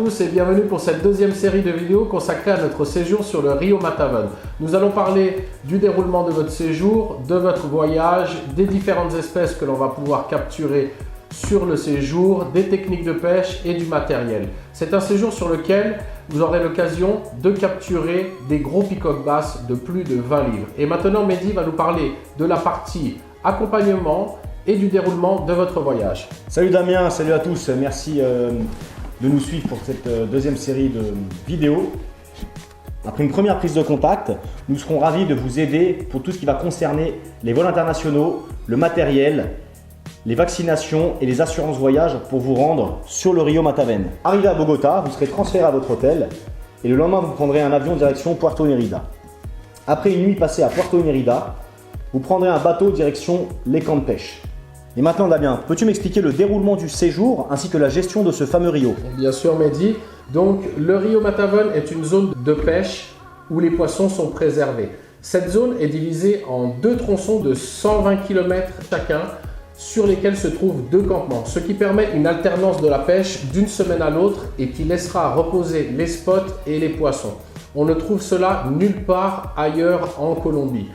tous et bienvenue pour cette deuxième série de vidéos consacrée à notre séjour sur le Rio Matavon. Nous allons parler du déroulement de votre séjour, de votre voyage, des différentes espèces que l'on va pouvoir capturer sur le séjour, des techniques de pêche et du matériel. C'est un séjour sur lequel vous aurez l'occasion de capturer des gros peacock bass de plus de 20 livres. Et maintenant, Mehdi va nous parler de la partie accompagnement et du déroulement de votre voyage. Salut Damien, salut à tous, merci de nous suivre pour cette deuxième série de vidéos. Après une première prise de contact, nous serons ravis de vous aider pour tout ce qui va concerner les vols internationaux, le matériel, les vaccinations et les assurances voyage pour vous rendre sur le Rio Matavon. Arrivé à Bogota, vous serez transféré à votre hôtel et le lendemain vous prendrez un avion direction Puerto Mérida. Après une nuit passée à Puerto Mérida, vous prendrez un bateau direction les camps de pêche. Et maintenant Damien, peux-tu m'expliquer le déroulement du séjour ainsi que la gestion de ce fameux Rio? Bien sûr Mehdi, donc le Rio Matavon est une zone de pêche où les poissons sont préservés. Cette zone est divisée en deux tronçons de 120 km chacun sur lesquels se trouvent deux campements, ce qui permet une alternance de la pêche d'une semaine à l'autre et qui laissera reposer les spots et les poissons. On ne trouve cela nulle part ailleurs en Colombie.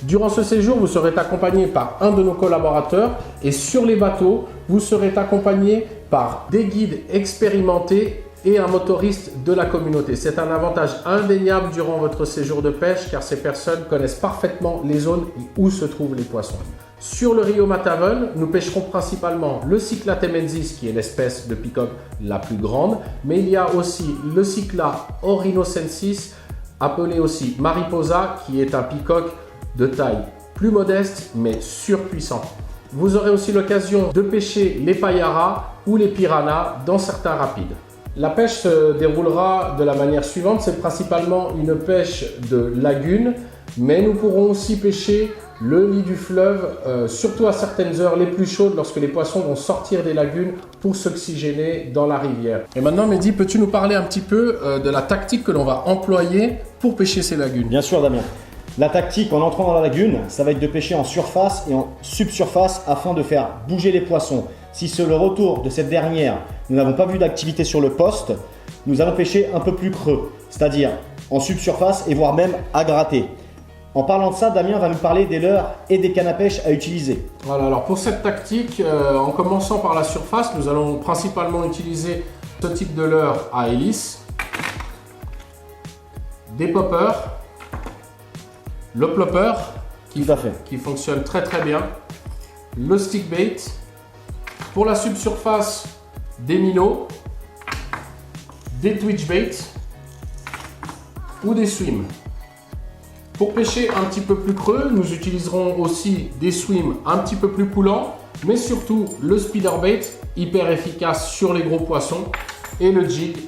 Durant ce séjour, vous serez accompagné par un de nos collaborateurs et sur les bateaux, vous serez accompagné par des guides expérimentés et un motoriste de la communauté. C'est un avantage indéniable durant votre séjour de pêche car ces personnes connaissent parfaitement les zones où se trouvent les poissons. Sur le Rio Matavon, nous pêcherons principalement le Cycla temensis qui est l'espèce de peacock la plus grande, mais il y a aussi le Cycla orinocensis appelé aussi mariposa qui est un peacock de taille plus modeste mais surpuissant. Vous aurez aussi l'occasion de pêcher les payaras ou les piranhas dans certains rapides. La pêche se déroulera de la manière suivante, c'est principalement une pêche de lagune, mais nous pourrons aussi pêcher le lit du fleuve, surtout à certaines heures les plus chaudes lorsque les poissons vont sortir des lagunes pour s'oxygéner dans la rivière. Et maintenant Mehdi, peux-tu nous parler un petit peu de la tactique que l'on va employer pour pêcher ces lagunes? Bien sûr Damien. La tactique en entrant dans la lagune, ça va être de pêcher en surface et en subsurface afin de faire bouger les poissons. Si sur le retour de cette dernière, nous n'avons pas vu d'activité sur le poste, nous allons pêcher un peu plus creux, c'est-à-dire en subsurface et voire même à gratter. En parlant de ça, Damien va nous parler des leurres et des cannes à pêche à utiliser. Voilà, alors pour cette tactique, en commençant par la surface, nous allons principalement utiliser ce type de leurre à hélice, des poppers, le plopper qui fonctionne très bien, le stick bait, pour la subsurface des minots, des twitch bait ou des swims. Pour pêcher un petit peu plus creux, nous utiliserons aussi des swims un petit peu plus coulants, mais surtout le spinnerbait, hyper efficace sur les gros poissons, et le jig,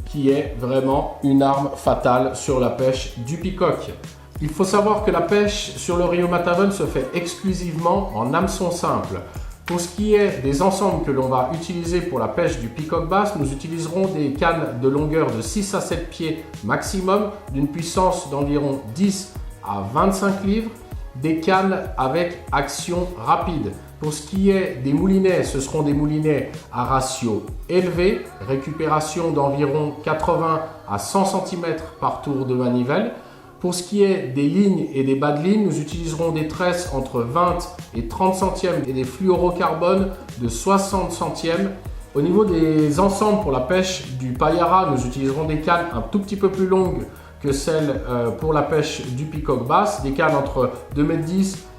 qui est vraiment une arme fatale sur la pêche du peacock. Il faut savoir que la pêche sur le Rio Matavon se fait exclusivement en hameçon simple. Pour ce qui est des ensembles que l'on va utiliser pour la pêche du peacock bass, nous utiliserons des cannes de longueur de 6 à 7 pieds maximum, d'une puissance d'environ 10 à 25 livres, des cannes avec action rapide. Pour ce qui est des moulinets, ce seront des moulinets à ratio élevé, récupération d'environ 80 à 100 cm par tour de manivelle. Pour ce qui est des lignes et des bas de ligne, nous utiliserons des tresses entre 20 et 30 centièmes et des fluorocarbones de 60 centièmes. Au niveau des ensembles pour la pêche du payara, nous utiliserons des cannes un tout petit peu plus longues que celles pour la pêche du peacock bass, des cannes entre 2,10 m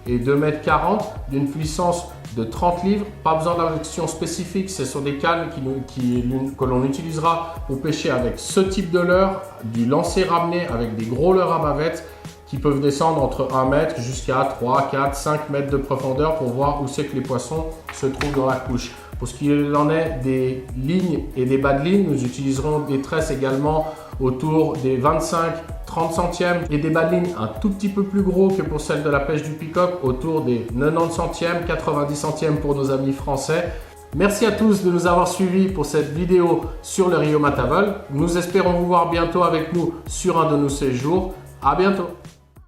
et 2,40 m d'une puissance de 30 livres. Pas besoin d'action spécifique, ce sont des cannes que l'on utilisera pour pêcher avec ce type de leurre, du lancer ramené avec des gros leurres à bavette qui peuvent descendre entre 1 mètre jusqu'à 3, 4, 5 mètres de profondeur pour voir où c'est que les poissons se trouvent dans la couche. Pour ce qui en est des lignes et des bas de ligne, nous utiliserons des tresses également autour des 25-30 centièmes et des bas de ligne un tout petit peu plus gros que pour celle de la pêche du peacock, autour des 90 centièmes, 90 centièmes pour nos amis français. Merci à tous de nous avoir suivis pour cette vidéo sur le Rio Matavon. Nous espérons vous voir bientôt avec nous sur un de nos séjours. À bientôt.